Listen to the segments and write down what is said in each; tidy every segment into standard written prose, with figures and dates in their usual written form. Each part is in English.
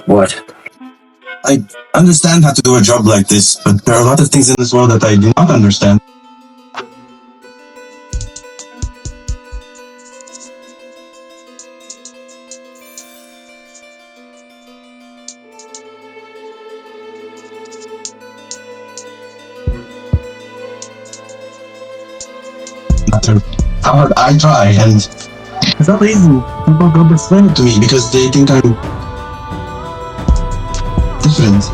What? I understand how to do a job like this, but there are a lot of things in this world that I do not understand. No matter how hard I try, and it's not easy. People don't explain it to me because they think I'm different.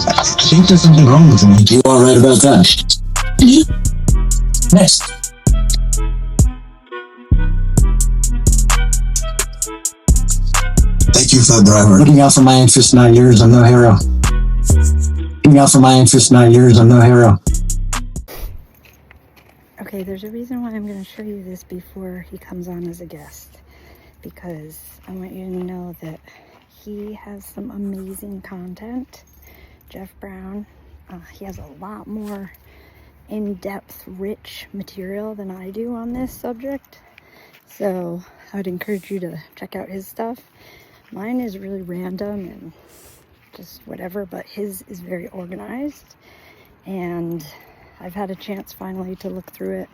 I think there's something wrong with me. You are right about that. Next. Thank you for the driver. Looking out for my interests, not yours. I'm no hero. Looking out for my interests, not yours. I'm no hero. Okay, there's a reason why I'm going to show you this before he comes on as a guest, because I want you to know that he has some amazing content. Jeff Brown, he has a lot more in-depth, rich material than I do on this subject, so I would encourage you to check out his stuff. Mine is really random and just whatever, but his is very organized, and I've had a chance finally to look through it,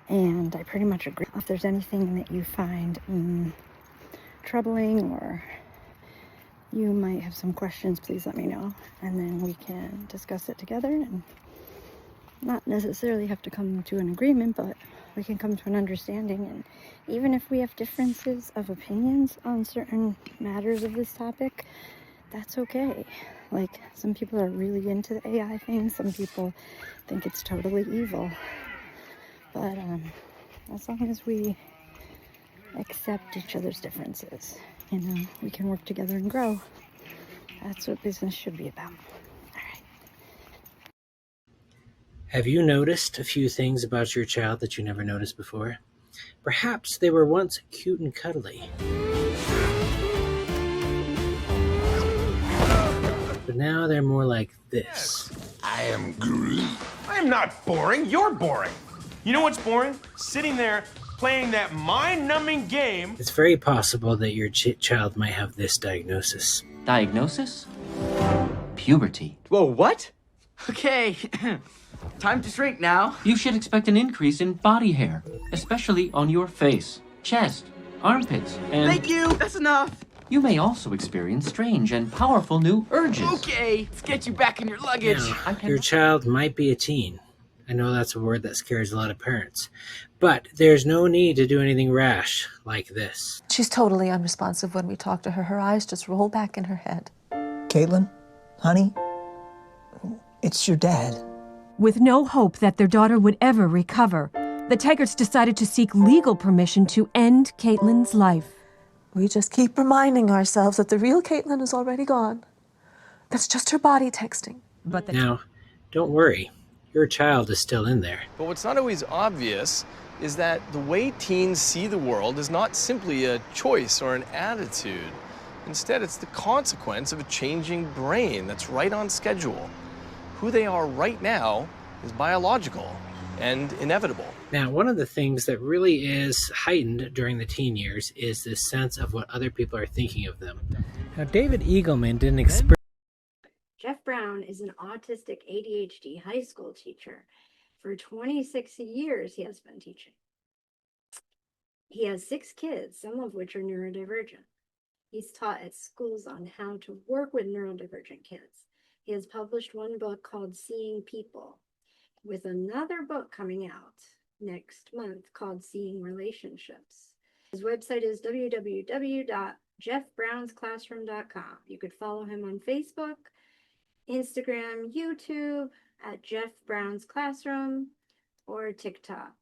and I pretty much agree. If there's anything that you find troubling or you might have some questions, please let me know, and then we can discuss it together and not necessarily have to come to an agreement, but we can come to an understanding. And even if we have differences of opinions on certain matters of this topic, that's okay. Like, some people are really into the AI thing, some people think it's totally evil, but as long as we accept each other's differences, we can work together and grow. That's what business should be about. All right. Have you noticed a few things about your child that you never noticed before? Perhaps they were once cute and cuddly, but now they're more like this. I am Groot. I am not boring. You're boring. You know what's boring? Sitting there playing that mind-numbing game. It's very possible that your child might have this diagnosis. Diagnosis? Puberty. Whoa, what? Okay, time to shrink now. You should expect an increase in body hair, especially on your face, chest, armpits, and... Thank you, that's enough. You may also experience strange and powerful new urges. Okay, let's get you back in your luggage. Now, your child might be a teen. I know that's a word that scares a lot of parents, but there's no need to do anything rash like this. She's totally unresponsive when we talk to her. Her eyes just roll back in her head. Caitlin, honey, it's your dad. With no hope that their daughter would ever recover, the Taggarts decided to seek legal permission to end Caitlin's life. We just keep reminding ourselves that the real Caitlin is already gone. That's just her body texting. But now, don't worry. Your child is still in there. But what's not always obvious is that the way teens see the world is not simply a choice or an attitude. Instead, it's the consequence of a changing brain that's right on schedule. Who they are right now is biological and inevitable. Now, one of the things that really is heightened during the teen years is this sense of what other people are thinking of them. Now, David Eagleman didn't experience... Jeff Brown is an autistic ADHD high school teacher. For 26 years, he has been teaching. He has 6 kids, some of which are neurodivergent. He's taught at schools on how to work with neurodivergent kids. He has published one book called Seeing People, with another book coming out next month called Seeing Relationships. His website is www.jeffbrownsclassroom.com. You could follow him on Facebook, Instagram, YouTube at Jeff Brown's Classroom, or TikTok.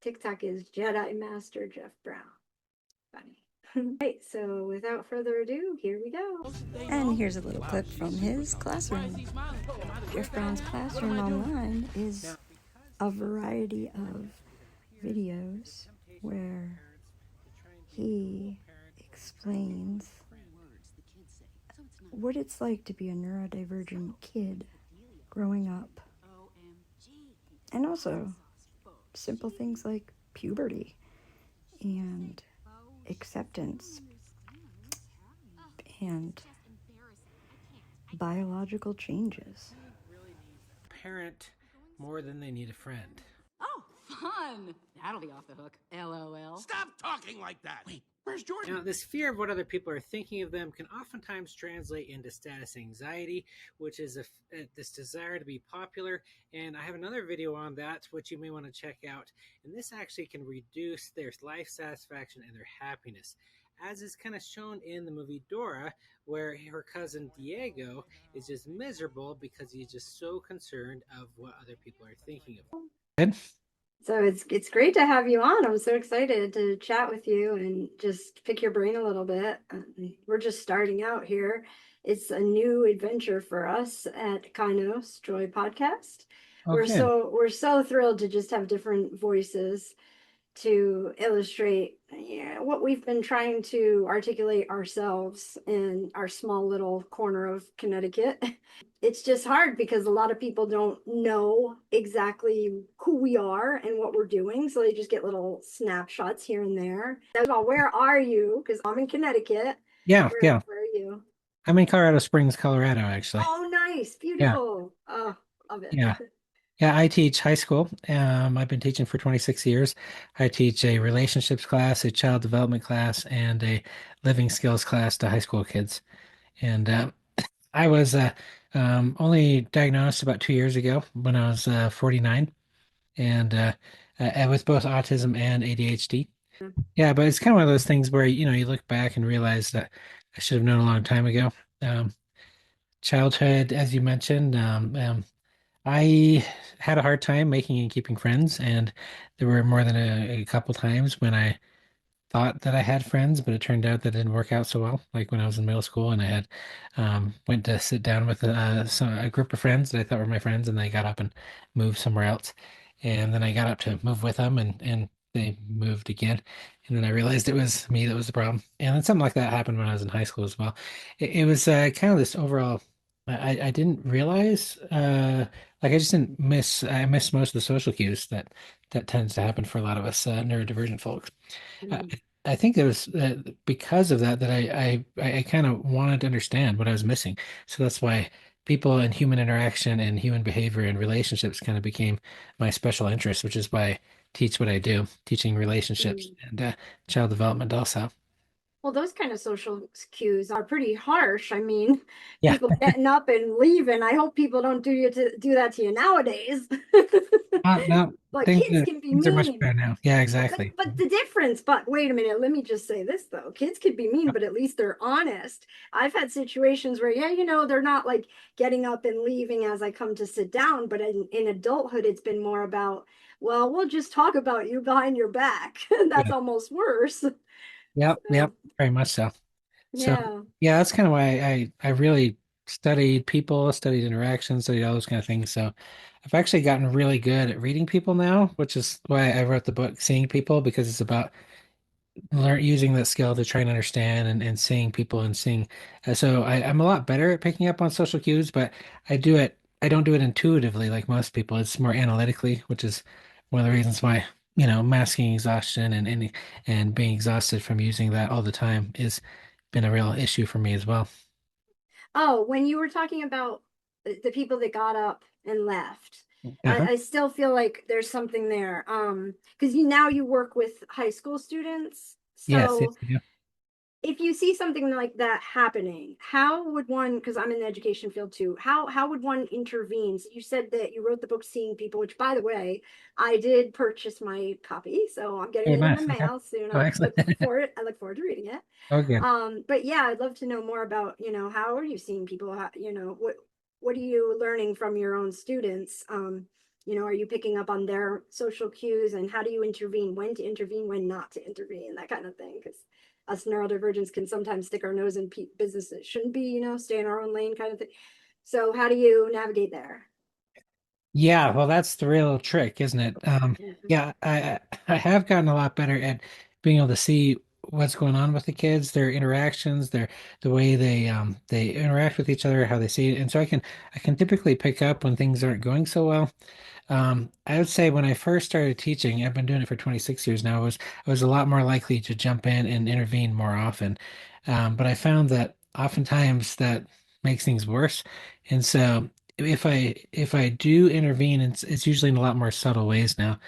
TikTok is Jedi Master Jeff Brown. Funny. Right, so without further ado, here we go. And here's a little clip from his classroom. Jeff Brown's Classroom online is a variety of videos where he explains what it's like to be a neurodivergent kid growing up. And also simple things like puberty and acceptance and biological changes. Parent more than they need a friend. Oh, fun! That'll be off the hook. LOL. Stop talking like that. Wait, where's Jordan? Now, this fear of what other people are thinking of them can oftentimes translate into status anxiety, which is this desire to be popular. And I have another video on that, which you may want to check out. And this actually can reduce their life satisfaction and their happiness, as is kind of shown in the movie Dora, where her cousin Diego is just miserable because he's just so concerned of what other people are thinking of him. Good. So it's great to have you on. I'm so excited to chat with you and just pick your brain a little bit. We're just starting out here. It's a new adventure for us at Kainos Joy Podcast. Okay. We're so thrilled to just have different voices to illustrate what we've been trying to articulate ourselves in our small little corner of Connecticut. It's just hard because a lot of people don't know exactly who we are and what we're doing. So they just get little snapshots here and there. Well, where are you? Because I'm in Connecticut. Yeah, Where are you? I'm in Colorado Springs, Colorado, actually. Oh, nice. Beautiful. Yeah. Oh, love it. Yeah, I teach high school. I've been teaching for 26 years. I teach a relationships class, a child development class, and a living skills class to high school kids. And I was only diagnosed about 2 years ago when I was 49, and with both autism and ADHD. Yeah, but it's kind of one of those things where, you look back and realize that I should have known a long time ago. Childhood, as you mentioned, I had a hard time making and keeping friends, and there were more than a couple times when I thought that I had friends, but it turned out that didn't work out so well. Like when I was in middle school and I had went to sit down with a group of friends that I thought were my friends, and they got up and moved somewhere else. And then I got up to move with them, and they moved again. And then I realized it was me that was the problem. And then something like that happened when I was in high school as well. It was kind of this overall. I didn't realize like I missed most of the social cues that tends to happen for a lot of us neurodivergent folks. I think it was because of that I kind of wanted to understand what I was missing. So that's why people and human interaction and human behavior and relationships kind of became my special interest, which is why I teach what I do, teaching relationships and child development also. Well, those kind of social cues are pretty harsh. I mean, Yeah. people getting up and leaving. I hope people don't do that to you nowadays. No, But things kids are, can be things are much mean. better now. Yeah, exactly. But the difference, but wait a minute, let me just say this though. Kids could be mean, but at least they're honest. I've had situations where, they're not like getting up and leaving as I come to sit down, but in adulthood, it's been more about, well, we'll just talk about you behind your back. That's almost worse. Yep, very much so. So Yeah. yeah, that's kind of why I really studied people, studied interactions, studied all those kind of things. So I've actually gotten really good at reading people now, which is why I wrote the book Seeing People, because it's about using that skill to try and understand and seeing people and seeing. So I'm a lot better at picking up on social cues, but I don't do it intuitively like most people. It's more analytically, which is one of the reasons why, masking exhaustion and being exhausted from using that all the time is been a real issue for me as well. Oh, when you were talking about the people that got up and left, Uh-huh. I still feel like there's something there. Because now you work with high school students. Yes, So I do. if you see something like that happening, how would one, because I'm in the education field too, how would one intervene? So you said that you wrote the book Seeing People, which by the way, I did purchase my copy, so I'm getting Oh, it nice. in the Okay. mail soon. Oh, I excellent. look forward to reading it. Oh, good. But yeah, I'd love to know more about, how are you seeing people? How, what are you learning from your own students? Are you picking up on their social cues, and how do you intervene? When to intervene, when not to intervene, that kind of thing. Because us neurodivergents can sometimes stick our nose in business that shouldn't be, stay in our own lane kind of thing. So how do you navigate there? Yeah, well, that's the real trick, isn't it? Yeah, I have gotten a lot better at being able to see what's going on with the kids, their interactions, the way they interact with each other, how they see it, and so I can typically pick up when things aren't going so well. I would say when I first started teaching, I've been doing it for 26 years now, I was a lot more likely to jump in and intervene more often. But I found that oftentimes that makes things worse. And so if I do intervene, it's usually in a lot more subtle ways now.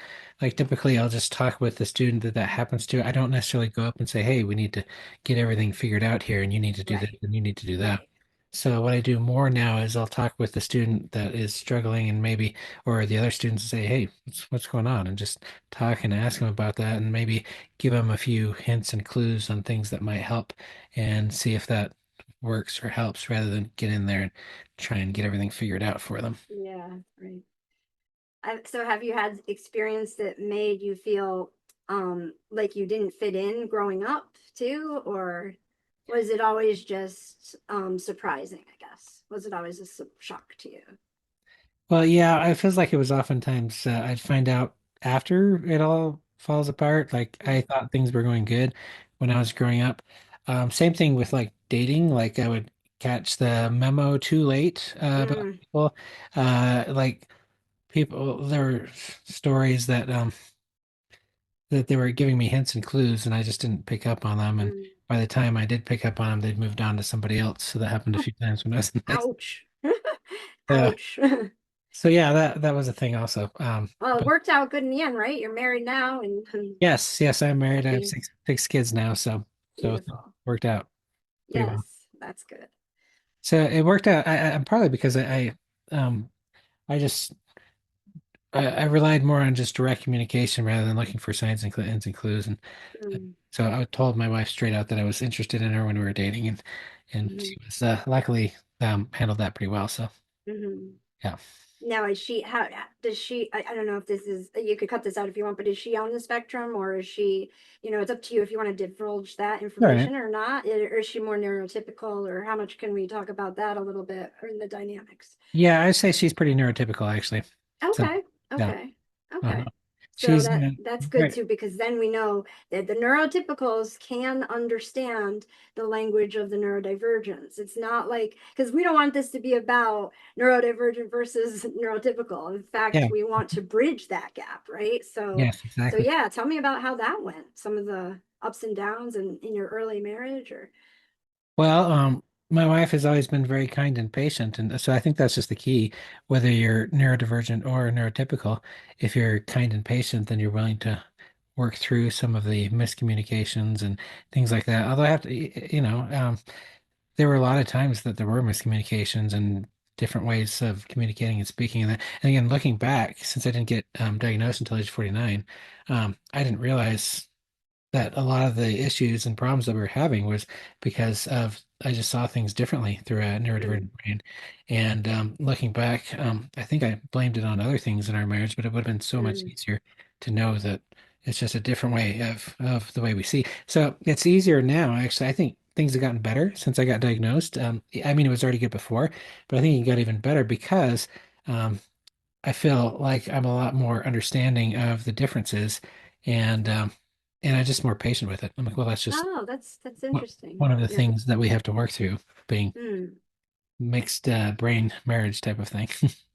Like typically I'll just talk with the student that happens to. I don't necessarily go up and say, "Hey, we need to get everything figured out here, and you need to do this Right. and you need to do that." Right. So what I do more now is I'll talk with the student that is struggling and maybe or the other students say, "Hey, what's going on?" and just talk and ask them about that and maybe give them a few hints and clues on things that might help and see if that works or helps rather than get in there and try and get everything figured out for them. Yeah, right. So have you had experience that made you feel like you didn't fit in growing up too, or was it always just surprising, I guess? Was it always a shock to you? Well, yeah, it feels like it was oftentimes I'd find out after it all falls apart. Like I thought things were going good when I was growing up. Same thing with like dating. Like I would catch the memo too late about Mm, people. Like people, there were stories that they were giving me hints and clues, and I just didn't pick up on them. And mm. by the time I did pick up on them, they'd moved on to somebody else. So that happened a few times when I was in high school. Ouch. Yeah. Ouch. So yeah, that was a thing also. Well, it But worked out good in the end, right? You're married now and yes, I'm married. I have happy. six kids now, so it Beautiful. worked out pretty Yes, well. that's good. So it worked out. I'm partly because um I just I relied more on just direct communication rather than looking for signs and hints and clues. And Mm, so I told my wife straight out that I was interested in her when we were dating, and mhm, she was luckily handled that pretty well. So mhm. yeah. Now, is she, how does she, I don't know if this is, you could cut this out if you want, but is she on the spectrum or is she, it's up to you if you want to divulge that All right. information or not? Or is she more neurotypical, or how much can we talk about that a little bit or in the dynamics? Yeah, I'd say she's pretty neurotypical actually. So Okay, yeah. okay, Uh-huh. okay. So She's that's good great. too, because then we know that the neurotypicals can understand the language of the neurodivergents. It's not like, because we don't want this to be about neurodivergent versus neurotypical. In fact, Yeah. we want to bridge that gap, right? Yes, So exactly. yeah, tell me about how that went. Some of the ups and downs in your early marriage, or Well, my wife has always been very kind and patient, and so I think that's just the key. Whether you're neurodivergent or neurotypical, if you're kind and patient, then you're willing to work through some of the miscommunications and things like that. Although I have to, there were a lot of times that there were miscommunications and different ways of communicating and speaking. And again, looking back, since I didn't get diagnosed until age 49, I didn't realize that a lot of the issues and problems that we were having was because of I just saw things differently through a mm, neurodivergent brain. And looking back, I think I blamed it on other things in our marriage, but it would have been so much mm, easier to know that it's just a different way of the way we see. So it's easier now, actually. I think things have gotten better since I got diagnosed. I mean, it was already good before, but I think it got even better because um, I feel like I'm a lot more understanding of the differences and I'm just more patient with it. I'm like, well, that's just oh, that's interesting. one of the Yeah. things that we have to work through, being Mm. mixed brain marriage type of thing.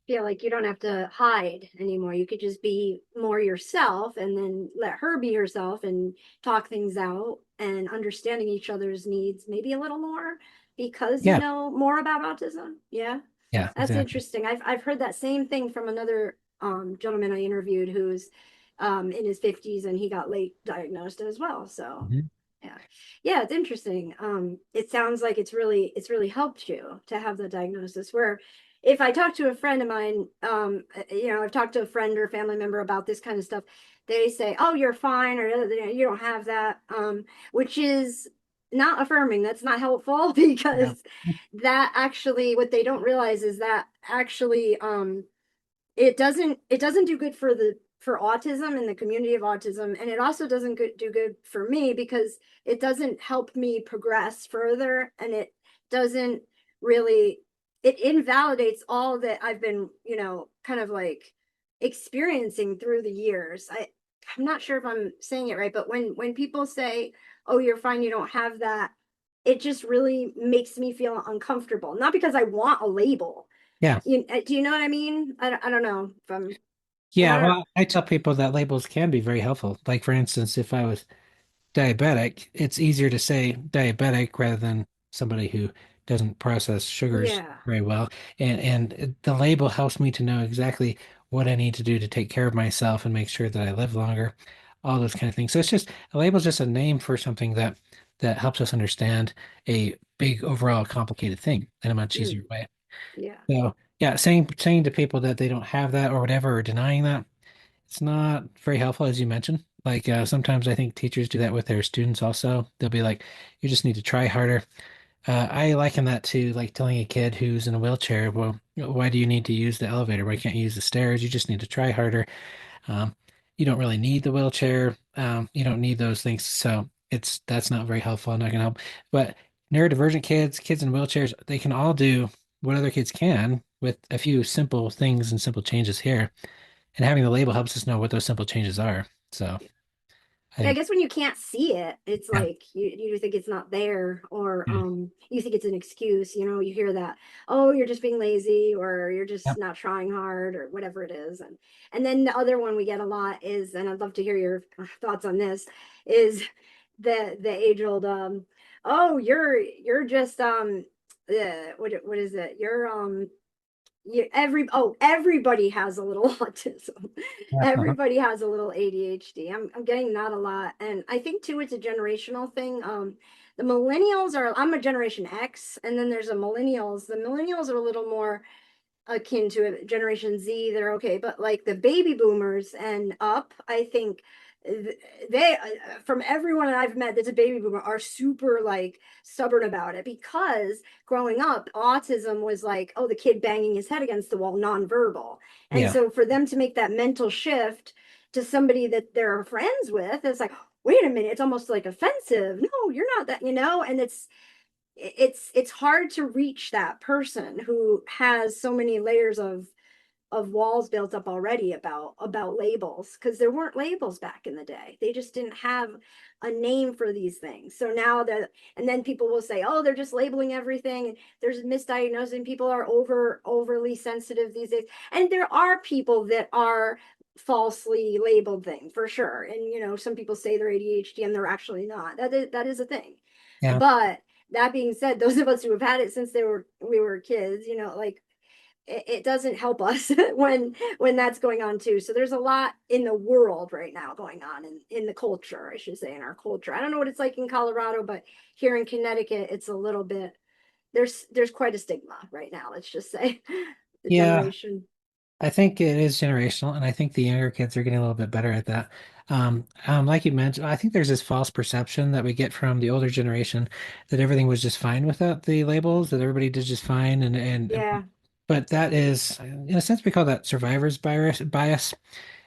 Feel like you don't have to hide anymore. You could just be more yourself and then let her be herself and talk things out and understanding each other's needs maybe a little more because you Yeah, know more about autism. Yeah. yeah, That's exactly. interesting. I've heard that same thing from another gentleman I interviewed who's in his 50s and he got late diagnosed as well. So Mhm. yeah. Yeah, it's interesting. It sounds like it's really helped you to have the diagnosis where if I talk to a friend of mine, I've talked to a friend or family member about this kind of stuff, they say, "Oh, you're fine," or "You don't have that," which is not affirming. That's not helpful Yeah, because that actually, what they don't realize is that actually, it doesn't do good for autism and the community of autism, and it also doesn't do good for me because it doesn't help me progress further, and it doesn't really, it invalidates all that I've been kind of like experiencing through the years. I'm not sure if I'm saying it right, but when people say, "Oh, you're fine, you don't have that," it just really makes me feel uncomfortable, not because I want a label. yeah. Do you know what I mean? I don't know if I'm And I Yeah, don't, well, I tell people that labels can be very helpful. Like, for instance, if I was diabetic, it's easier to say diabetic rather than somebody who doesn't process sugars yeah. very well. And the label helps me to know exactly what I need to do to take care of myself and make sure that I live longer, all those kind of things. So it's just a label is just a name for something that helps us understand a big overall complicated thing in a much easier Mm, way. yeah. So yeah, saying to people that they don't have that or whatever, or denying that, it's not very helpful, as you mentioned. Like sometimes I think teachers do that with their students also. They'll be like, "You just need to try harder." I liken that to like telling a kid who's in a wheelchair, "Well, why do you need to use the elevator? Why can't you use the stairs? You just need to try harder." Um, you don't really need the wheelchair. You don't need those things. So that's not very helpful. Not gonna help. But neurodivergent kids, kids in wheelchairs, they can all do what other kids can with a few simple things and simple changes here. And having the label helps us know what those simple changes are. So I Yeah, I think, guess when you can't see it, it's yeah, like you think it's not there, or yeah, you think it's an excuse, you hear that, oh, you're just being lazy, or you're yeah. just not trying hard, or whatever it is. And then the other one we get a lot is, and I'd love to hear your thoughts on this, is the age old oh, you're just what is it? You're everybody has a little autism. Uh-huh. Everybody has a little ADHD. I'm getting that a lot. And I think too it's a generational thing. The millennials are, I'm a generation X, and then there's a millennials. The millennials are a little more akin to a Generation Z. They're okay, but like the baby boomers and up, I think they from everyone that I've met that's a baby boomer are super like stubborn about it, because growing up autism was like, oh, the kid banging his head against the wall, nonverbal. And Yeah. so for them to make that mental shift to somebody that they're friends with, it's like, wait a minute, it's almost like offensive. No, you're not that, and it's hard to reach that person who has so many layers of walls built up already about labels, because there weren't labels back in the day. They just didn't have a name for these things. So now that, and then people will say, oh, they're just labeling everything, and there's misdiagnosing, people are overly sensitive these days. And there are people that are falsely labeled thing for sure. And some people say they're ADHD and they're actually not. That is a thing. Yeah. But that being said, those of us who have had it since we were kids, like it doesn't help us when that's going on too. So there's a lot in the world right now going on in the culture, I should say, in our culture. I don't know what it's like in Colorado, but here in Connecticut, it's a little bit, there's quite a stigma right now, let's just say. The Yeah. generation. I think it is generational, and I think the younger kids are getting a little bit better at that. Like you mentioned, I think there's this false perception that we get from the older generation that everything was just fine without the labels, that everybody did just fine, and Yeah. but that is, in a sense, we call that survivor's bias.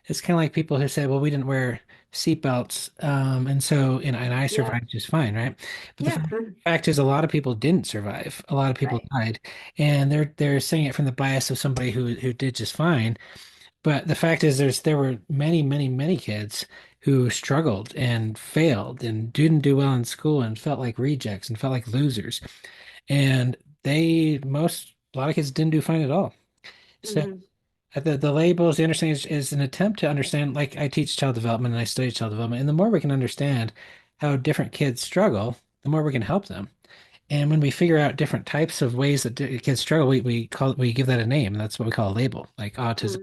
It's kind of like people who say, well, we didn't wear seatbelts, and so and I Yeah. survived just fine, right? But the Yeah. fact is, a lot of people didn't survive. A lot of people Right. died, and they're saying it from the bias of somebody who did just fine. But the fact is, there were many kids who struggled and failed and didn't do well in school and felt like rejects and felt like losers, and a lot of kids didn't do fine at all. So Hmm. the labels, the understanding is an attempt to understand, like I teach child development and I study child development. And the more we can understand how different kids struggle, the more we can help them. And when we figure out different types of ways that kids struggle, we give that a name. That's what we call a label, like autism,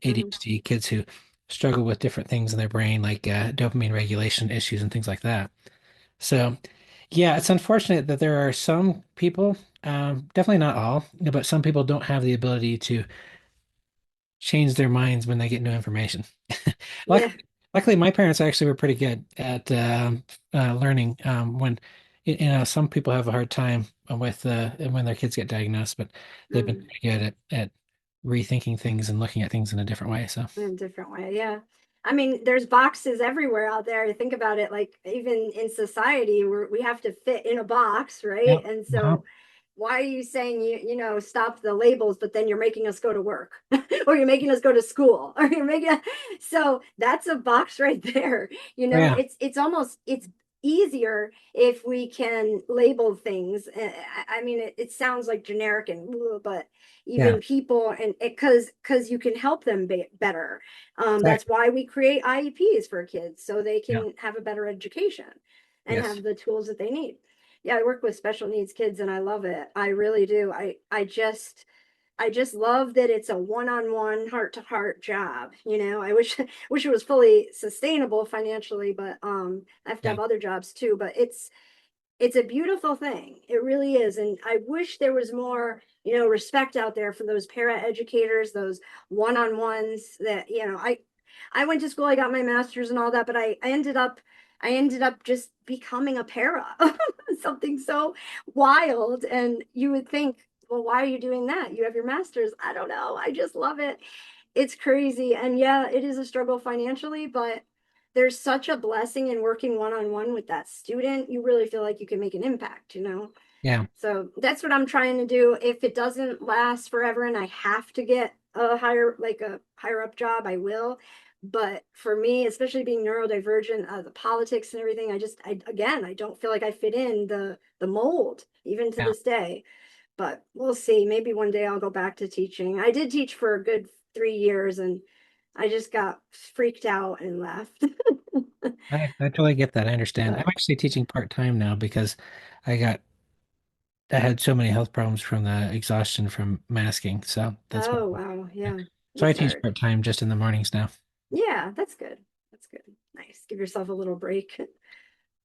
Hmm. Hmm. ADHD, kids who struggle with different things in their brain, like dopamine regulation issues and things like that. So, yeah, it's unfortunate that there are some people, definitely not all, but some people don't have the ability to change their minds when they get new information. Yeah. Luckily, my parents actually were pretty good at learning. When some people have a hard time with when their kids get diagnosed, but they've been Mm. pretty good at rethinking things and looking at things in a different way. So, In a different way, yeah. I mean, there's boxes everywhere out there. Think about it, like even in society, we have to fit in a box, yeah, right? And uh-huh. so why are you saying stop the labels, but then you're making us go to work or you're making us go to school or you're making so that's a box right there. Oh, yeah, It's almost, it's easier if we can label things. I mean, it sounds like generic and but even people, and because you can help them better. That's why we create IEPs for kids, so they can have a better education and have the tools that they need. Yeah, I work with special needs kids and I love it. I really do. I just love that it's a one-on-one, heart-to-heart job. You know, I wish it was fully sustainable financially, but I have to have other jobs too. But it's a beautiful thing. It really is. And I wish there was more, you know, respect out there for those para educators, those one-on-ones that, you know, I went to school, I got my master's and all that, but I ended up just becoming a para, something so wild. And you would think, well, why are you doing that? You have your master's. I don't know. I just love it. It's crazy. And yeah, it is a struggle financially, but there's such a blessing in working one-on-one with that student. You really feel like you can make an impact, you know? Yeah. So that's what I'm trying to do. If it doesn't last forever and I have to get a higher up job, I will. But for me, especially being neurodivergent, the politics and everything, I don't feel like I fit in the mold even to this day. But we'll see. Maybe one day I'll go back to teaching. I did teach for a good 3 years and I just got freaked out and left. I totally get that. I understand. I'm But actually teaching part-time now because I had so many health problems from the exhaustion from masking. So that's what. oh wow, yeah, So I it's teach hard. part-time just in the mornings now. Yeah, that's good. That's good. Nice. Give yourself a little break.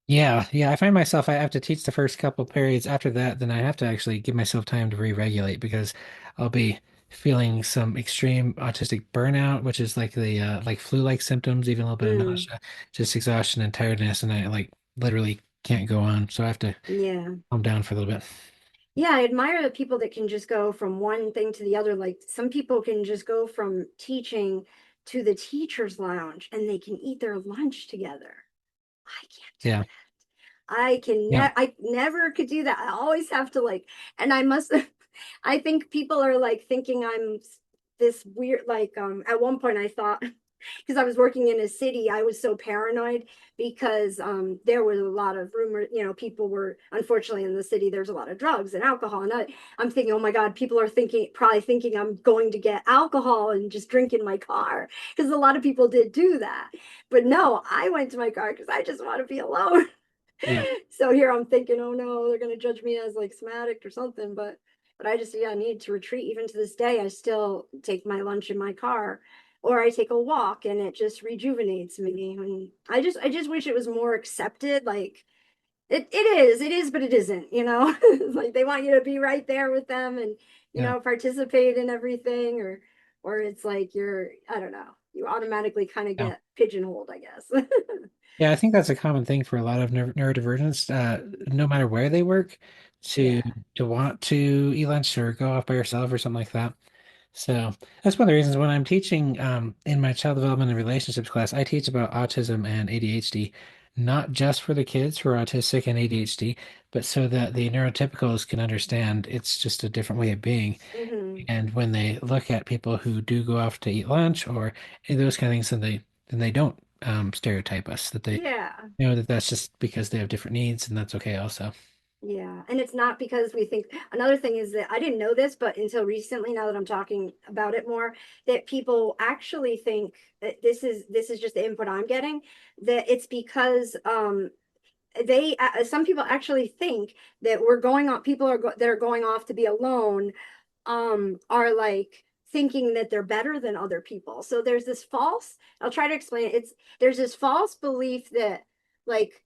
Yeah, yeah. I find myself I have to teach the first couple periods. After that, then I have to actually give myself time to re-regulate because I'll be feeling some extreme autistic burnout, which is like the like flu-like symptoms, even a little bit of Mm, nausea, just exhaustion and tiredness, and I like literally can't go on. So I have to yeah. calm down for a little bit. Yeah, I admire the people that can just go from one thing to the other. Like some people can just go from teaching to the teacher's lounge and they can eat their lunch together. I can't do Yeah, that. yeah. I never could do that. I always have to like, and I must I think people are like thinking I'm this weird, like, at one point I thought, because I was working in a city, I was so paranoid because there was a lot of rumor, you know, people were, unfortunately in the city, there's a lot of drugs and alcohol. And I'm thinking, oh my God, people are probably thinking I'm going to get alcohol and just drink in my car. Because a lot of people did do that. But no, I went to my car because I just want to be alone. Yeah. So here I'm thinking, oh no, they're gonna judge me as like somatic or something. But I just need to retreat. Even to this day, I still take my lunch in my car or I take a walk and it just rejuvenates me. And I just wish it was more accepted. Like it is, but it isn't, you know. It's like they want you to be right there with them and Yeah. participate in everything, or it's like I don't know, you automatically kind of Yeah. get pigeonholed, I guess. Yeah, I think that's a common thing for a lot of neurodivergents, no matter where they work, to Yeah. to want to eat lunch or go off by yourself or something like that. So that's one of the reasons when I'm teaching in my child development and relationships class, I teach about autism and ADHD, not just for the kids who are autistic and ADHD, but so that the neurotypicals can understand it's just a different way of being. Hmm. And when they look at people who do go off to eat lunch or any of those kind of things, then they don't stereotype us. That they Yeah. know that that's just because they have different needs, and that's okay also. Yeah. And it's not because we think another thing is that I didn't know this, but until recently, now that I'm talking about it more, that people actually think that this is just the input I'm getting, that it's because they some people actually think that we're going on people that are going off to be alone are like thinking that they're better than other people. So there's this false, I'll try to explain it. There's this false belief that like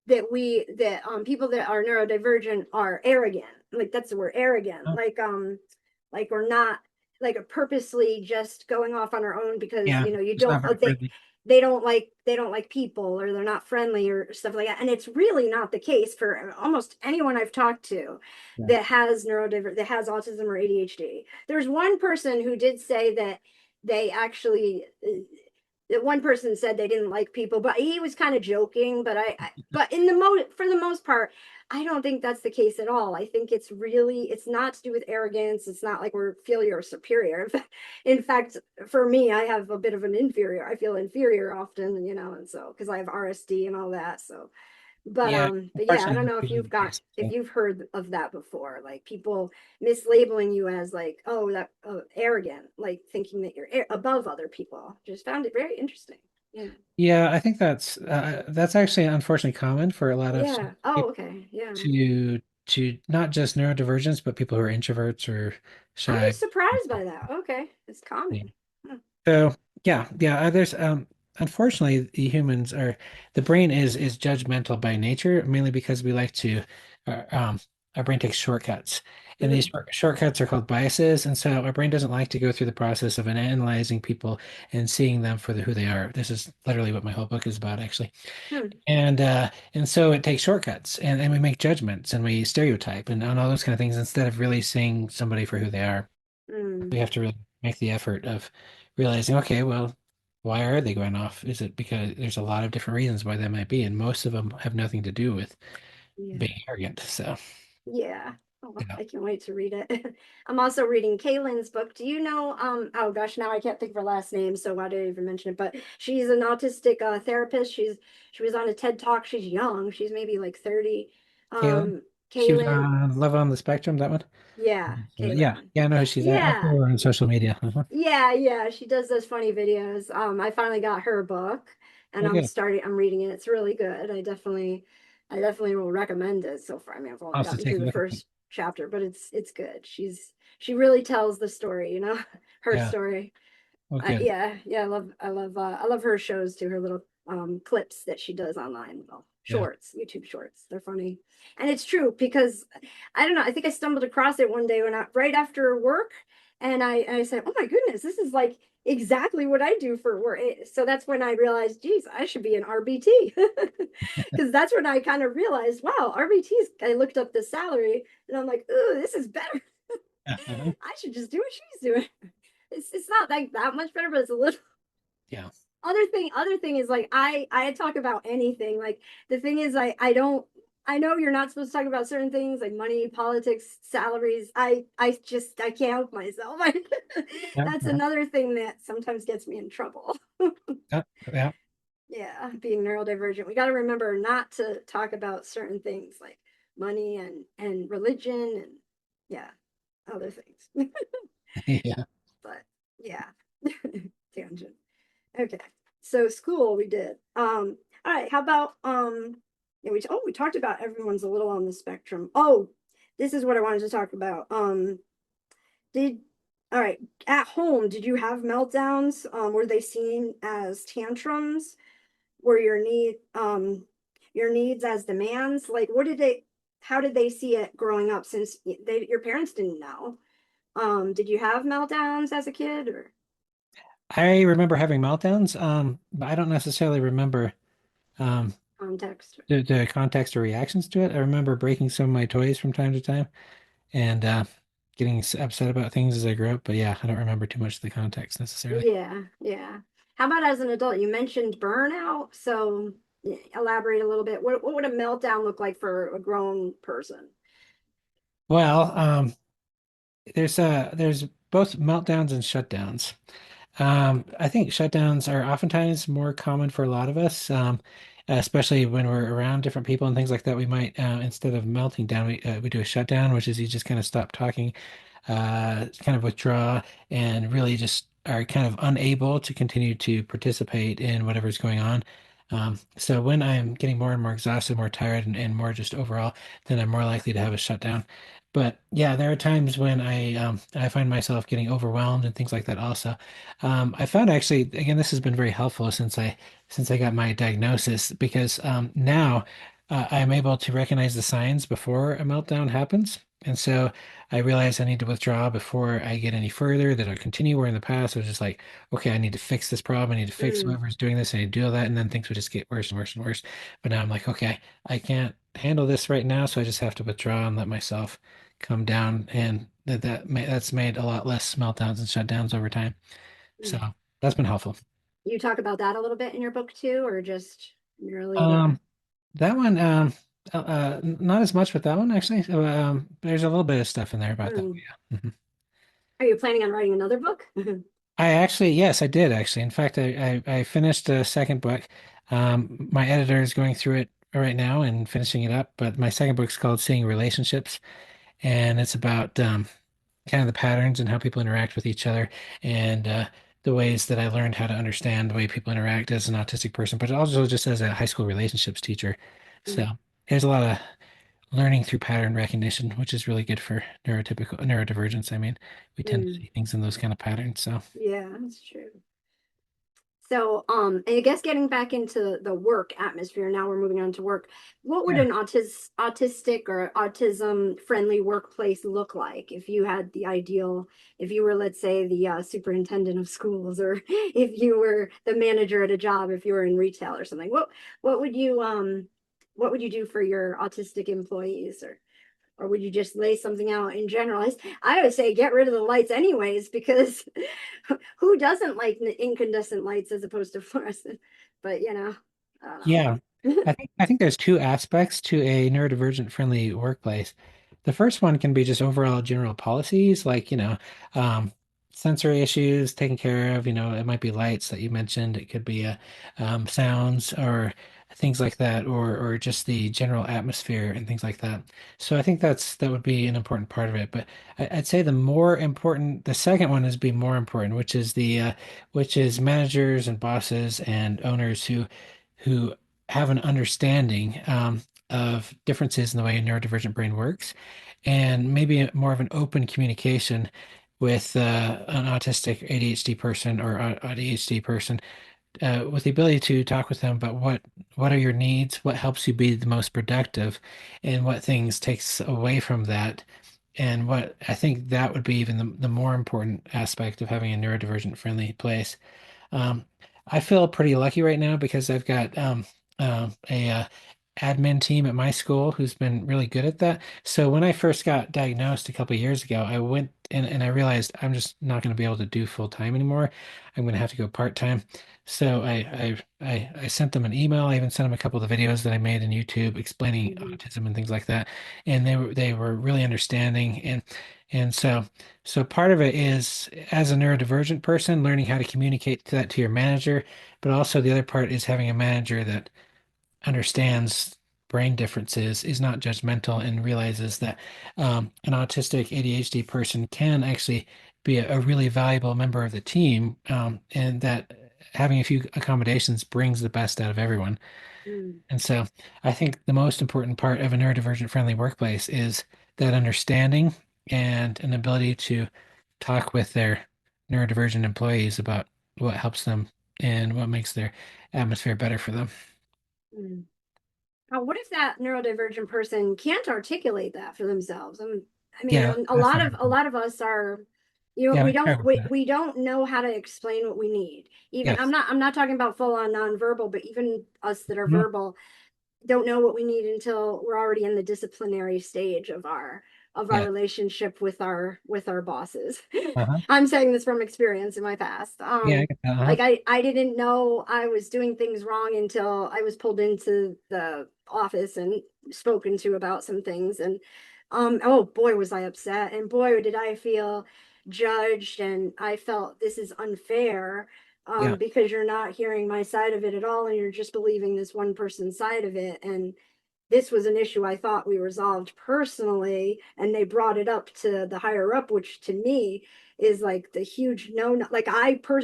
that people that are neurodivergent are arrogant. Like that's the word, arrogant. Oh, Like we're not like purposely just going off on our own because yeah, you it's don't not very friendly. they don't like people or they're not friendly or stuff like that. And it's really not the case for almost anyone I've talked to Yeah. that has that has autism or ADHD. There's one person who did say that they actually that one person said they didn't like people, but he was kind of joking. But but in for the most part, I don't think that's the case at all. I think it's not to do with arrogance. It's not like we're feel you're superior. In fact, for me, I have a bit of an inferior. I feel inferior often, and so because I have RSD and all that. So Yeah, But yeah, I don't unfortunately, know if you've got, if so. you've heard of that before, like people mislabeling you as like, oh, that arrogant, like thinking that you're above other people. Just found it very interesting. Yeah. Yeah, I think that's actually unfortunately common for a lot of Yeah. Oh, people okay. Yeah. to not just neurodivergents, but people who are introverts or I'm shy. surprised by that. Okay. It's Yeah. common. Huh. So yeah. There's unfortunately the brain is judgmental by nature, mainly because we like to uh, um our brain takes shortcuts. And these Mm. shortcuts are called biases. And so our brain doesn't like to go through the process of analyzing people and seeing them for who they are. This is literally what my whole book is about, actually. Hmm. And so it takes shortcuts and we make judgments and we stereotype and all those kind of things instead of really seeing somebody for who they are. Mm. We have to really make the effort of realizing, okay, well, why are they going off? Is it because there's a lot of different reasons why that might be, and most of them have nothing to do with Yeah. being arrogant. So, Yeah. Oh, yeah. I can't wait to read it. I'm also reading Kaylin's book. Do you know, oh gosh, now I can't think of her last name, so why did I even mention it? But she's an autistic therapist. She was on a TED Talk. She's young. She's maybe like 30. Kaylin, she was Kaylin. on Love on the Spectrum, that one. Yeah, Yeah, Kaylin. yeah, I know who she's at. I Yeah. follow her on social media. Uh-huh. Yeah, she does those funny videos. I finally got her book and Okay, I'm reading it. It's really good. I definitely will recommend it so far. I mean, I've only I'll have to gotten take through a the look at it. first chapter, but it's good. She really tells the story, her Yeah, story. well, good. I love her shows too, her little clips that she does online, little Yeah. shorts, YouTube shorts. They're funny. And it's true because I don't know, I think I stumbled across it one day when right after work and I said, "Oh my goodness, this is like exactly what I do for work." So that's when I realized, geez, I should be an RBT. Because that's when I kind of realized, wow, RBTs, I looked up the salary and I'm like, "Ooh, this is better." Uh-huh. I should just do what she's doing. It's not like that much better, but it's a little. Yeah. Other thing is like I talk about anything. Like the thing is I don't. I know you're not supposed to talk about certain things like money, politics, salaries. I can't help myself. Yeah. That's Uh-huh. another thing that sometimes gets me in trouble. Yeah. Yeah. Yeah, being neurodivergent, we got to remember not to talk about certain things like money and religion and yeah, other things. Yeah. But yeah, tangent. Okay, so school we did. All right, how about yeah, we talked about everyone's a little on the spectrum. Oh, this is what I wanted to talk about. Did all right, at home, did you have meltdowns? Were they seen as tantrums? Were your needs as demands? Like what did they how did they see it growing up since your parents didn't know? Did you have meltdowns as a kid or I remember having meltdowns, but I don't necessarily remember um, context? the context or reactions to it. I remember breaking some of my toys from time to time and getting upset about things as I grew up. But yeah, I don't remember too much of the context necessarily. Yeah. How about as an adult? You mentioned burnout, so yeah, elaborate a little bit. What would a meltdown look like for a grown person? Well, there's both meltdowns and shutdowns. I think shutdowns are oftentimes more common for a lot of us, especially when we're around different people and things like that. We might, instead of melting down, we do a shutdown, which is you just kind of stop talking, kind of withdraw, and really just are kind of unable to continue to participate in whatever's going on. So when I'm getting more and more exhausted, more tired, and more just overall, then I'm more likely to have a shutdown. But yeah, there are times when I find myself getting overwhelmed and things like that also. I found actually, again, this has been very helpful since I got my diagnosis because now I'm able to recognize the signs before a meltdown happens. And so I realize I need to withdraw before I get any further, that I'll continue where in the past I was just like, okay, I need to fix this problem. I need to fix Mm, whoever's doing this. I need to do all that. And then things would just get worse and worse and worse. But now I'm like, okay, I can't handle this right now. So I just have to withdraw and let myself come down. And that's made a lot less meltdowns and shutdowns over time. So mm. that's been helpful. You talk about that a little bit in your book too, or just merely the Um, that one, not as much with that one actually. So, there's a little bit of stuff in there about that. mm. Yeah. Mhm. Are you planning on writing another book? I actually, yes, I did actually. In fact, I finished a second book. My editor is going through it right now and finishing it up. But my second book's called Seeing Relationships, and it's about kind of the patterns and how people interact with each other and the ways that I learned how to understand the way people interact as an autistic person, but also just as a high school relationships teacher. So there's a lot of learning through pattern recognition, which is really good for neurotypical neurodivergence. I mean, we tend to see things in those kind of patterns. So Yeah, that's true. So, and I guess getting back into the work atmosphere, now we're moving on to work. What would an autistic or autism friendly workplace look like if you had the ideal, if you were, let's say, the superintendent of schools, or if you were the manager at a job, if you were in retail or something? What what would you do for your autistic employees, or would you just lay something out in general? I would say get rid of the lights anyways, because who doesn't like incandescent lights as opposed to fluorescent? But I don't yeah, know. I think there's two aspects to a neurodivergent friendly workplace. The first one can be just overall general policies, like, sensory issues taken care of. It might be lights that you mentioned. It could be sounds or things like that, or just the general atmosphere and things like that. So I think that would be an important part of it. But I'd say the second one is be more important, which is managers and bosses and owners who have an understanding of differences in the way a neurodivergent brain works, and maybe more of an open communication with an autistic ADHD person or ADHD person, with the ability to talk with them about what are your needs, what helps you be the most productive, and what things takes away from that. And what I think that would be even the more important aspect of having a neurodivergent friendly place. Um, I feel pretty lucky right now because I've got a admin team at my school who's been really good at that. So when I first got diagnosed a couple of years ago, I went and I realized I'm just not going to be able to do full time anymore. I'm going to have to go part time. So I sent them an email. I even sent them a couple of the videos that I made in YouTube explaining autism and things like that, and they were really understanding. And so part of it is, as a neurodivergent person, learning how to communicate that to your manager, but also the other part is having a manager that understands brain differences, is not judgmental, and realizes that an autistic ADHD person can actually be a really valuable member of the team, and that having a few accommodations brings the best out of everyone. And so I think the most important part of a neurodivergent friendly workplace is that understanding and an ability to talk with their neurodivergent employees about what helps them and what makes their atmosphere better for them. Now, what if that neurodivergent person can't articulate that for themselves? I mean, Yeah, a lot of us are, yeah, we I don't struggle with that. we don't know how to explain what we need. Even Yes. I'm not talking about full on nonverbal, but even us that are Mhm. verbal don't know what we need until we're already in the disciplinary stage of our Yeah. relationship with our bosses. Uh-huh. I'm saying this from experience in my past. Yeah, I get that. Uh-huh. Like I didn't know I was doing things wrong until I was pulled into the office and spoken to about some things. And oh boy, was I upset, and boy, did I feel judged, and I felt this is unfair, Yeah. because you're not hearing my side of it at all, and you're just believing this one person's side of it. And this was an issue I thought we resolved personally, and they brought it up to the higher up, which to me is like the huge no. Like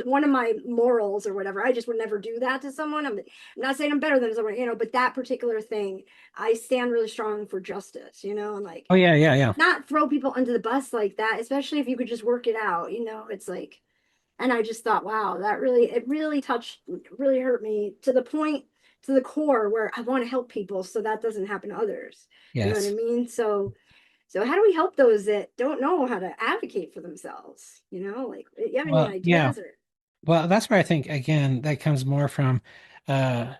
one of my morals or whatever, I just would never do that to someone. I'm not saying I'm better than someone, but that particular thing, I stand really strong for justice, and like Oh, yeah, yeah, yeah. not throw people under the bus like that, especially if you could just work it out. It's like, and I just thought, wow, it really touched, really hurt me to the point, to the core, where I want to help people so that doesn't happen to others. You know what I Yes. mean? So how do we help those that don't know how to advocate for themselves? Like, you have any Well, yeah. ideas? Or Well, that's where I think again that comes more from. Uh,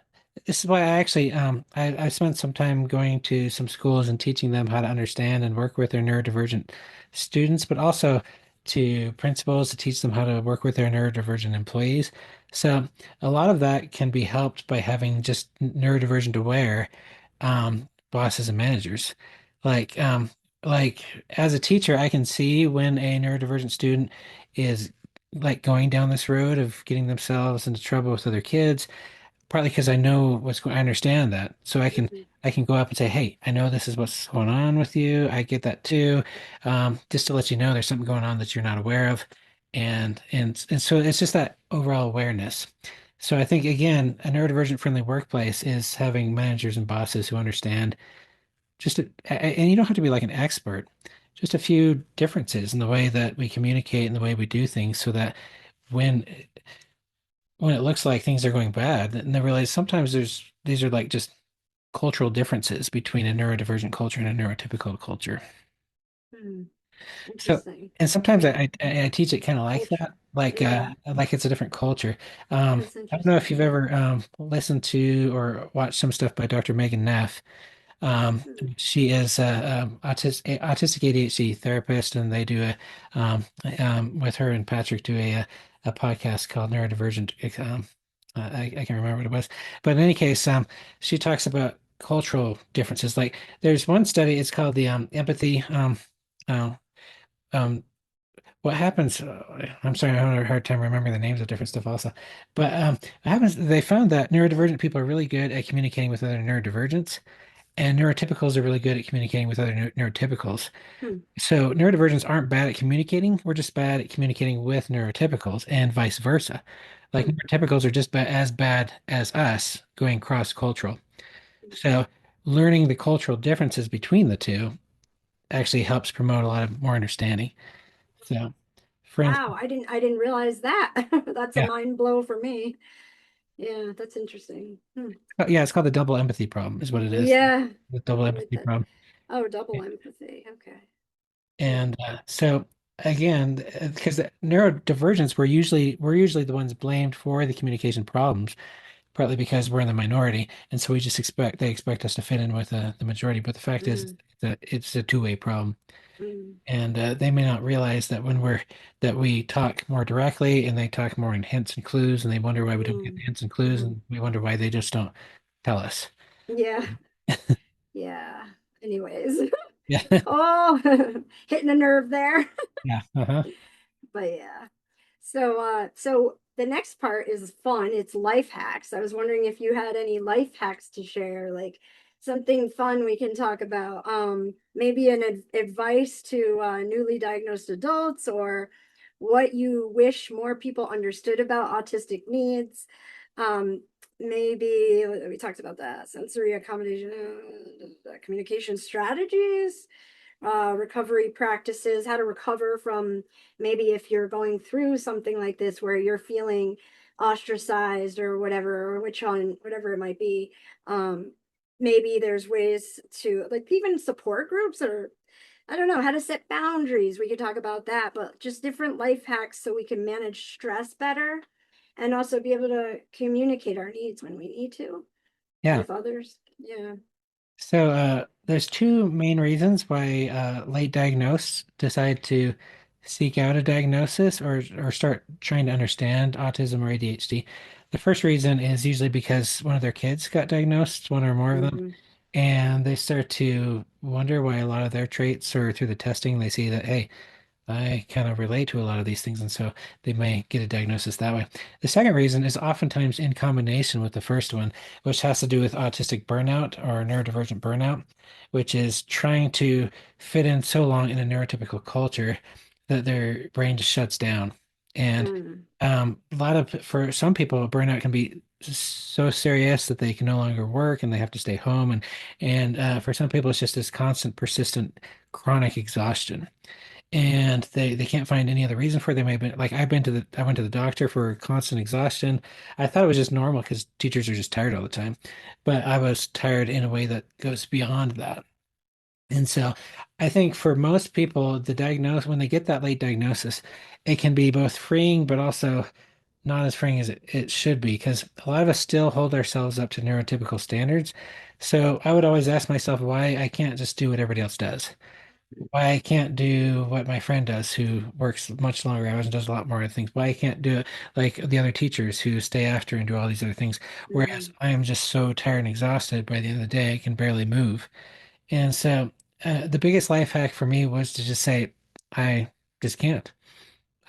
this is why I actually I spent some time going to some schools and teaching them how to understand and work with their neurodivergent students, but also to principals to teach them how to work with their neurodivergent employees. So a lot of that can be helped by having just neurodivergent aware bosses and managers. Like like as a teacher, I can see when a neurodivergent student is like going down this road of getting themselves into trouble with other kids, partly because I know what's going, I understand that, so I can go up and say, hey, I know this is what's going on with you. I get that too. Just to let you know, there's something going on that you're not aware of, and so it's just that overall awareness. So I think again, a neurodivergent friendly workplace is having managers and bosses who understand and you don't have to be like an expert, just a few differences in the way that we communicate and the way we do things, so that when when it looks like things are going bad, and they realize sometimes these are like just cultural differences between a neurodivergent culture and a neurotypical culture. Hmm. So, Interesting. and sometimes I teach it kind of like Culture. that, Yeah, like it's a different culture. that's I don't know if you've interesting. ever listened to or watched some stuff by Dr. Megan Neff. She is autistic ADHD therapist, and they do with her and Patrick do a podcast called Neurodivergent. I can't remember what it was, but in any case, she talks about cultural differences. Like there's one study, it's called the empathy. Uh, um, what happens? I'm sorry, I'm having a hard time remembering the names of different stuff also. But what happens? They found that neurodivergent people are really good at communicating with other neurodivergents. And neurotypicals are really good at communicating with other neurotypicals. Hmm. So neurodivergents aren't bad at communicating. We're just bad at communicating with neurotypicals and vice versa. Like Hmm. neurotypicals are just as bad as us going cross-cultural. So learning the cultural differences between the two actually helps promote a lot of more understanding. So, for instance, Wow, I didn't realize that. That's a yeah, mind blow for me. Yeah, that's interesting. Hmm. yeah, it's called the double empathy problem, is what it is. Yeah, The I'll double write empathy that. problem. Oh, double empathy. Okay. Hmm. And so again, because neurodivergence, we're usually the ones blamed for the communication problems, partly because we're in the minority, and so we just they expect us to fit in with the majority. But the fact is, Mm, that it's a two-way problem, mm, and they may not realize that that we talk more directly, and they talk more in hints and clues, and they wonder why we don't get the mm, hints and clues, mm. and we wonder why they just don't tell us. Yeah, yeah. Anyways. Yeah, Oh, hitting a nerve there. yeah, uh-huh. But yeah. So the next part is fun. It's life hacks. I was wondering if you had any life hacks to share, like something fun we can talk about. Maybe an advice to newly diagnosed adults, or what you wish more people understood about autistic needs. Um, Maybe we talked about that sensory accommodation, communication strategies, recovery practices, how to recover from, maybe if you're going through something like this where you're feeling ostracized or whatever, or whatever it might be. Um, Maybe there's ways to, like, even support groups, or I don't know, how to set boundaries. We could talk about that, but just different life hacks so we can manage stress better and also be able to communicate our needs when we need to Yeah. with others. Yeah. So there's two main reasons why late diagnosed decide to seek out a diagnosis or start trying to understand autism or ADHD. The first reason is usually because one of their kids got diagnosed, one or more of them, Mm-hmm. and they start to wonder why a lot of their traits, or through the testing, they see that, hey, I kind of relate to a lot of these things, and so they may get a diagnosis that way. The second reason is oftentimes in combination with the first one, which has to do with autistic burnout or neurodivergent burnout, which is trying to fit in so long in a neurotypical culture that their brain just shuts down. And Mm. a lot of, for some people, burnout can be so serious that they can no longer work and they have to stay home. And for some people, it's just this constant, persistent, chronic exhaustion, and they can't find any other reason for it. They may have been like, I went to the doctor for constant exhaustion. I thought it was just normal because teachers are just tired all the time, but I was tired in a way that goes beyond that. And so I think for most people, when they get that late diagnosis, it can be both freeing but also not as freeing as it should be, because a lot of us still hold ourselves up to neurotypical standards. So I would always ask myself why I can't just do what everybody else does, why I can't do what my friend does, who works much longer hours and does a lot more other things. Why I can't do it like the other teachers who stay after and do all these other things. Whereas Mm. I am just so tired and exhausted by the end of the day, I can barely move. And so the biggest life hack for me was to just say, I just can't.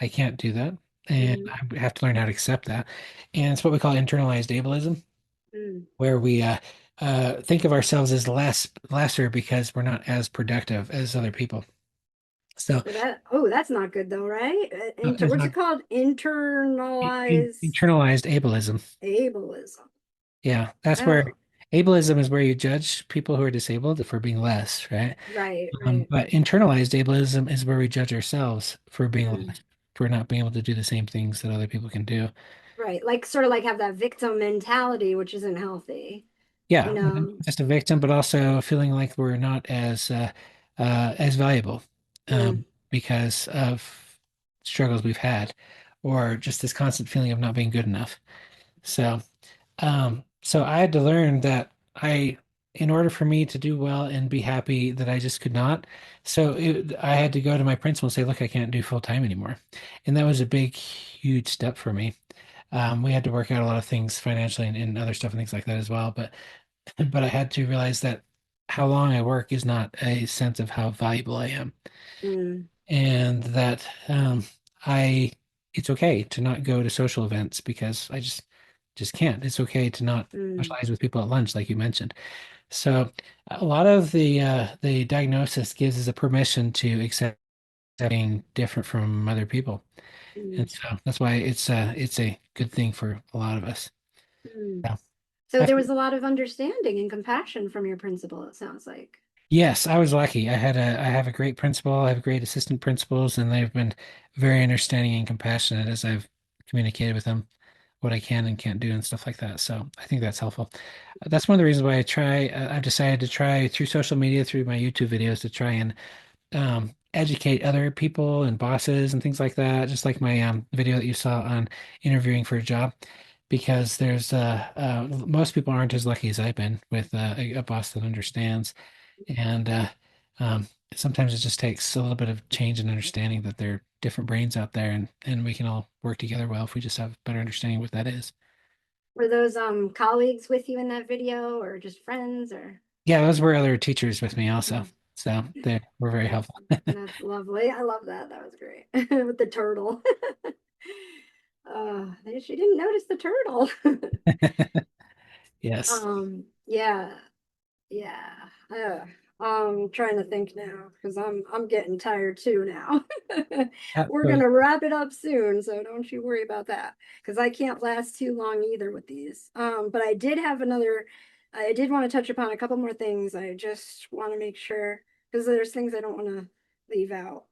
I can't do that. And Mm. I have to learn how to accept that. And it's what we call internalized ableism. where we think of ourselves as lesser because we're not as productive as other people. So That's not good though, right? it's What's not it called? Internalized internalized ableism. ableism. Yeah, that's where Oh, ableism is where you judge people who are disabled for being less, right? right, right. But internalized ableism is where we judge ourselves for being Mm, less, for not being able to do the same things that other people can do. right. Like sort of like have that victim mentality, which isn't healthy, you Yeah, know? just a victim, but also feeling like we're not as valuable Mm, because of struggles we've had, or just this constant feeling of not being good enough. So, so I had to learn that in order for me to do well and be happy, that I just could not. So I had to go to my principal and say, "Look, I can't do full time anymore," and that was a big, huge step for me. We had to work out a lot of things financially and other stuff and things like that as well. But I had to realize that how long I work is not a sense of how valuable I am, mm, and that I it's okay to not go to social events because I just can't. It's okay to not mm, socialize with people at lunch, like you mentioned. So a lot of the diagnosis gives us a permission to accept being different from other people, mm, and so that's why it's a good thing for a lot of us. mm. Yeah. So there was a lot of understanding and compassion from your principal, it sounds like. Yes, I was lucky. I have a great principal, I have great assistant principals, and they've been very understanding and compassionate as I've communicated with them what I can and can't do and stuff like that. So I think that's helpful. That's one of the reasons why I've decided to try through social media, through my YouTube videos, to try and educate other people and bosses and things like that, just like my video that you saw on interviewing for a job. Because there's most people aren't as lucky as I've been with a boss that understands, and sometimes it just takes a little bit of change and understanding that there are different brains out there, and we can all work together well if we just have better understanding of what that is. Were those colleagues with you in that video or just friends or? Yeah, those were other teachers with me also, Mm, so they were very That's helpful. that's lovely. I love that. That was great. With the turtle. She didn't notice the turtle. Yes. Yeah, yeah. Trying to think now because I'm getting tired too now. We're So gonna wrap it up soon, so don't you worry about that because I can't last too long either with these. But I did have another. I did want to touch upon a couple more things. I just want to make sure because there's things I don't want to leave out.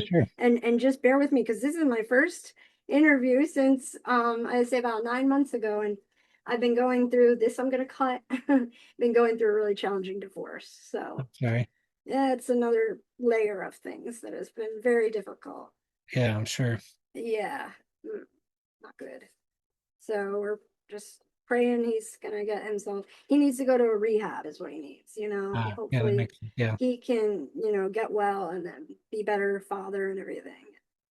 sure. And just bear with me because this is my first interview since I'd say about 9 months ago, and I've been going through this. I'm gonna cut. Been going through a really challenging divorce, so I'm sorry. yeah, it's another layer of things that has been very difficult. Yeah, I'm sure. Yeah, not good. So we're just praying he's gonna get himself. He needs to go to a rehab, is what he needs. Yeah, that Hopefully makes sense. Yeah, he can, get well and then be better father and everything.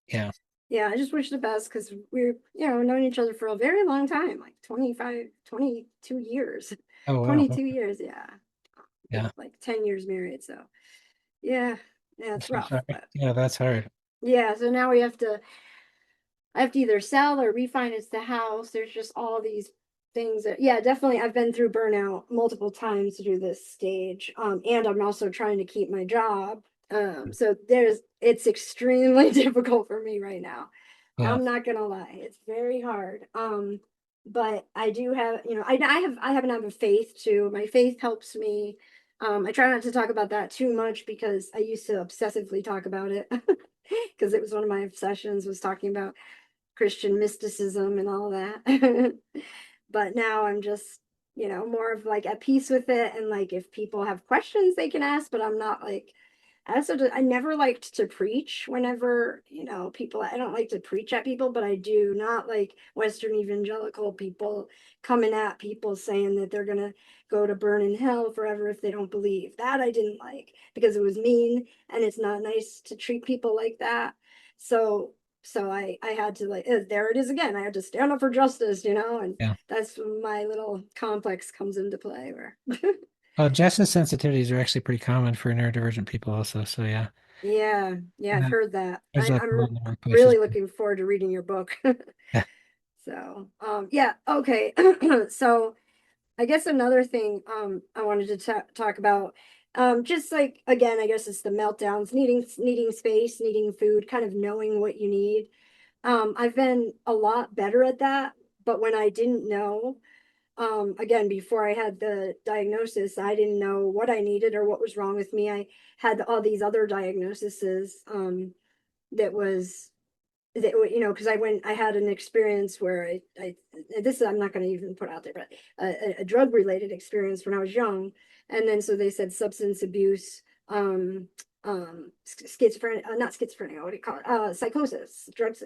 yeah. Yeah, I just wish the best because we're, known each other for a very long time, like 25, 22 years. Oh, wow. 22 years, yeah. Yeah. Like 10 years married, so yeah, I'm it's so rough, sorry. but Yeah, that's hard. yeah, so now I have to either sell or refinance the house. There's just all these things that, yeah, definitely I've been through burnout multiple times through this stage. And I'm also trying to keep my job. So it's extremely difficult for me right now. Yeah. I'm not gonna lie, it's very hard. But I do have, I happen to have a faith too. My faith helps me. I try not to talk about that too much because I used to obsessively talk about it because it was one of my obsessions was talking about Christian mysticism and all that. But now I'm just, more of like at peace with it. And like if people have questions, they can ask, but I'm not like, I never liked to preach whenever, people, I don't like to preach at people, but I do not like Western evangelical people coming at people saying that they're going to go to burn in hell forever if they don't believe. That I didn't like because it was mean and it's not nice to treat people like that. So I had to like there it is again. I had to stand up for justice, and Yeah. that's when my little complex comes into play where Well, justice sensitivities are actually pretty common for neurodivergent people also. So yeah. yeah, I've Yeah. heard that. There's lots of I'm in the workplaces. really looking forward to reading your book. Yeah. So yeah, okay. So I guess another thing I wanted to talk about, just like again, I guess it's the meltdowns, needing space, needing food, kind of knowing what you need. I've been a lot better at that, but when I didn't know, again, before I had the diagnosis, I didn't know what I needed or what was wrong with me. I had all these other diagnoses that was that because I had an experience where I this I'm not going to even put out there, but a drug related experience when I was young, and then so they said substance abuse, schizophrenia, not schizophrenia, what do you call it, psychosis, drugs,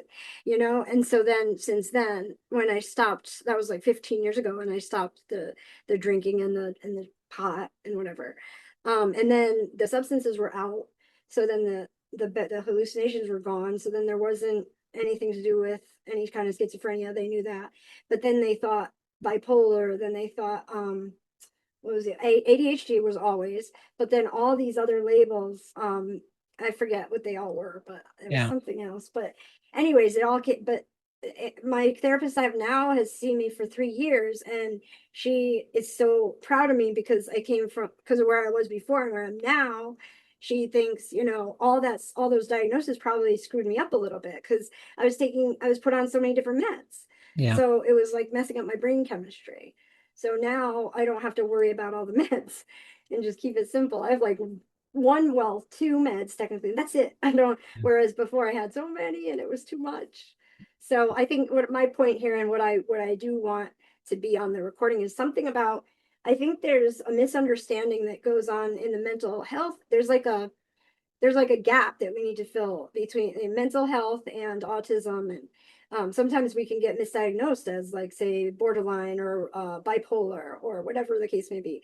and so then since then when I stopped, that was like 15 years ago, and I stopped the drinking and the pot and whatever, and then the substances were out, so then the hallucinations were gone, so then there wasn't anything to do with any kind of schizophrenia. They knew that, but then they thought bipolar. Then they thought what was it? ADHD was always, but then all these other labels. I forget what they all were, but it was something else. But anyways, it all came. But my therapist I have now has seen me for 3 years, and she is so proud of me because I came from because of where I was before and where I'm now. She thinks, all those diagnoses probably screwed me up a little bit because I was put on so many different meds. Yeah. So it was like messing up my brain chemistry. So now I don't have to worry about all the meds and just keep it simple. I have like two meds technically. That's it. I don't, whereas before I had so many and it was too much. So I think what my point here and what I do want to be on the recording is something about, I think there's a misunderstanding that goes on in the mental health. There's like a gap that we need to fill between mental health and autism. And sometimes we can get misdiagnosed as like, say, borderline or bipolar or whatever the case may be,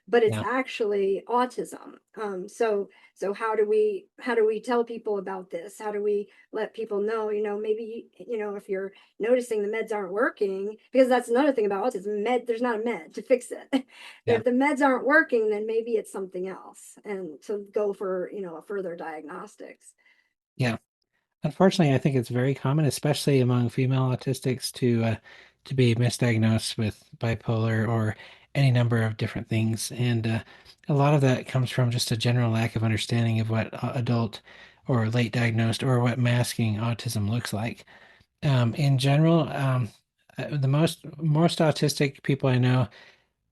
but it's actually autism. So how do we tell people about this? How do we let people know, maybe, if you're noticing the meds aren't working, because that's another thing about autism, there's not a med to fix it. If the meds aren't working, then maybe it's something else. And to go for, further diagnostics. Yeah. Unfortunately, I think it's very common, especially among female autistics, to be misdiagnosed with bipolar or any number of different things, and a lot of that comes from just a general lack of understanding of what adult or late diagnosed or what masking autism looks like. In general, the most autistic people I know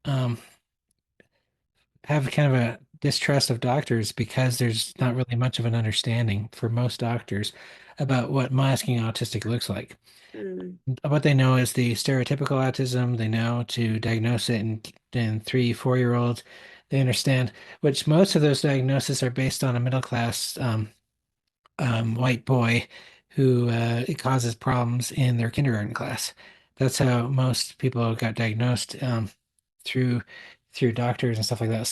um, have kind of a distrust of doctors because there's not really much of an understanding for most doctors about what masking autistic looks like. What they know is the stereotypical autism. They know to diagnose it in 3, 4-year-olds. They understand, which most of those diagnoses are based on a middle class white boy who it causes problems in their kindergarten class. That's how most people got diagnosed through doctors and stuff like that.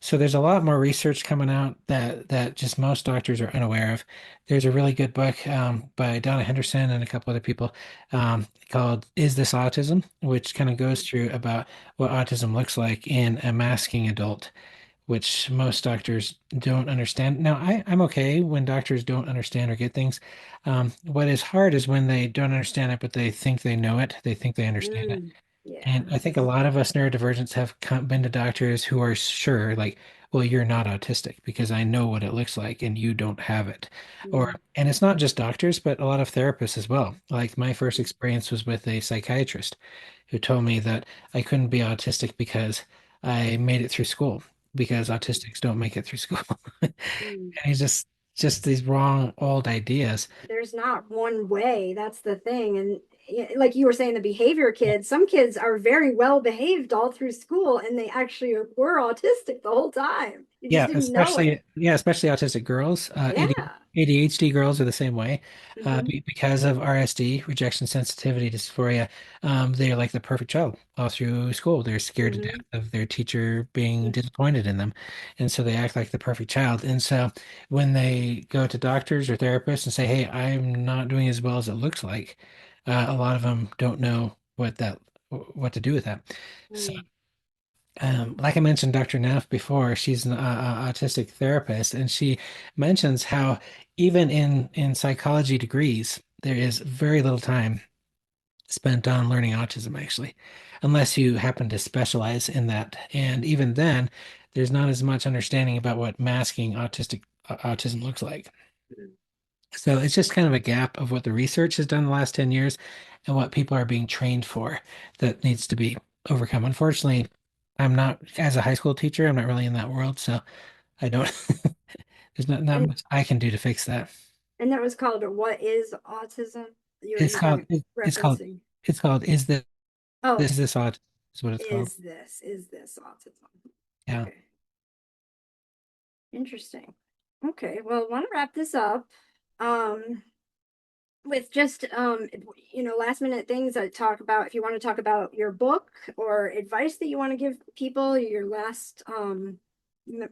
So there's a lot more research coming out that just most doctors are unaware of. There's a really good book by Donna Henderson and a couple other people called "Is This Autism?" which kind of goes through about what autism looks like in a masking adult, which most doctors don't understand. Now, I'm okay when doctors don't understand or get things. What is hard is when they don't understand it, but they think they know it. They think they understand it. And I think a lot of us neurodivergents have been to doctors who are sure, like, well, you're not autistic because I know what it looks like and you don't have it. And it's not just doctors, but a lot of therapists as well. Like my first experience was with a psychiatrist who told me that I couldn't be autistic because I made it through school because autistics don't make it through school. And he's just these wrong old ideas. There's not one way. That's the thing. And like you were saying, the behavior kids, some kids are very well behaved all through school and they actually were autistic the whole time. You just didn't know it. Especially autistic girls. ADHD girls are the same way. Because of RSD, rejection sensitivity dysphoria, they're like the perfect child all through school. They're scared to death of their teacher being disappointed in them. And so they act like the perfect child. And so when they go to doctors or therapists and say, hey, I'm not doing as well as it looks like, a lot of them don't know what to do with that. So like I mentioned, Dr. Neff before, she's an autistic therapist, and she mentions how even in psychology degrees, there is very little time spent on learning autism, actually, unless you happen to specialize in that. And even then, there's not as much understanding about what masking autism looks like. So it's just kind of a gap of what the research has done in the last 10 years and what people are being trained for that needs to be overcome. Unfortunately, I'm not, as a high school teacher, I'm not really in that world, so I don't, there's not And much I can do to fix that. and that was called What is Autism? You It's were called, it's called, referencing. it's called, Oh, is this autism? Is what it's called. is this autism? Yeah. Okay. Interesting. Okay, well, I want to wrap this up. With just last minute things I talk about. If you want to talk about your book or advice that you want to give people, your last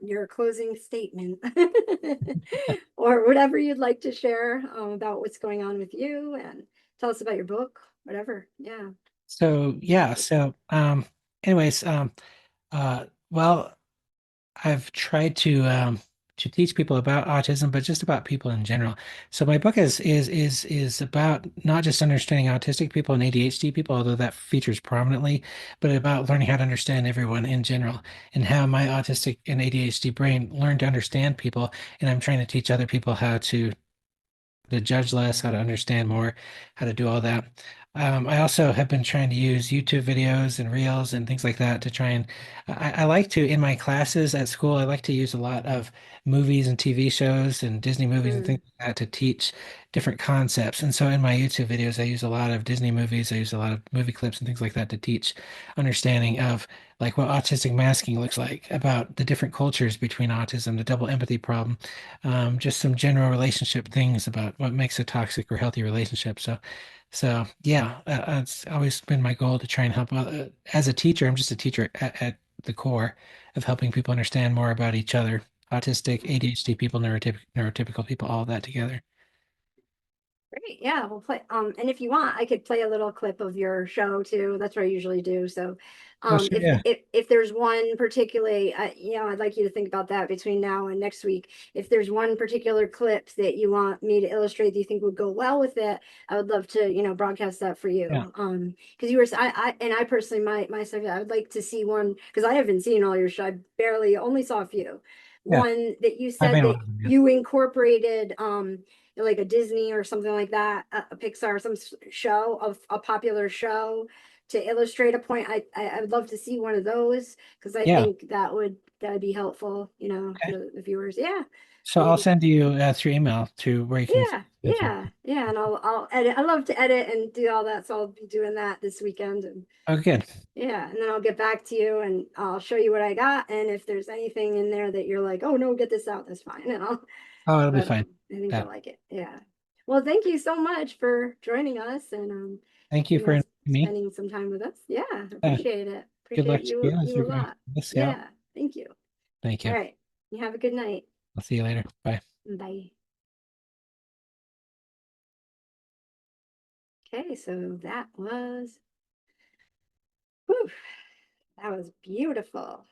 your closing statement or whatever you'd like to share about what's going on with you, and tell us about your book, whatever. Yeah. So yeah, so anyways, well, I've tried to teach people about autism, but just about people in general. So my book is about not just understanding autistic people and ADHD people, although that features prominently, but about learning how to understand everyone in general and how my autistic and ADHD brain learned to understand people. And I'm trying to teach other people how to judge less, how to understand more, how to do all that. I also have been trying to use YouTube videos and reels and things like that to try and I like to in my classes at school, I like to use a lot of movies and TV shows and Disney movies and things like that to teach different concepts. And so in my YouTube videos, I use a lot of Disney movies, I use a lot of movie clips and things like that to teach understanding of like what autistic masking looks like, about the different cultures between autism, the double empathy problem, just some general relationship things about what makes a toxic or healthy relationship. So yeah, it's always been my goal to try and help. As a teacher, I'm just a teacher at the core of helping people understand more about each other, autistic, ADHD people, neurotypical people, all of that together. Great. Yeah, we'll play. And if you want, I could play a little clip of your show too. That's what I usually do. So, Oh, sure, yeah. if there's one particularly, I'd like you to think about that between now and next week. If there's one particular clip that you want me to illustrate that you think would go well with it, I would love to, broadcast that for you. Yeah. Because you were, I personally, myself, I would like to see one because I haven't seen all your show. I barely only saw a few. Yeah. One that you My said main that one, yeah. you incorporated, like a Disney or something like that, a Pixar, some show of a popular show to illustrate a point. I would love to see one of those because I Yeah. think that'd be helpful, to the viewers. Yeah. So I'll send you through email to where you can. Yeah. And I'll edit. I love to edit and do all that. So I'll be doing that this weekend. And Oh, good. yeah, and then I'll get back to you and I'll show you what I got. And if there's anything in there that you're like, oh no, get this out, that's fine. And Oh, it'll be fine. I think Yeah. you'll like it. Yeah. Well, thank you so much for joining us and Thank you for inviting me. spending some time with us. Yeah, appreciate it. Good luck Appreciate to you as you you're a going lot. through this. Yeah, thank you. Thank you. All right. You have a good night. I'll see you later. Bye. Bye. Okay, so that was beautiful.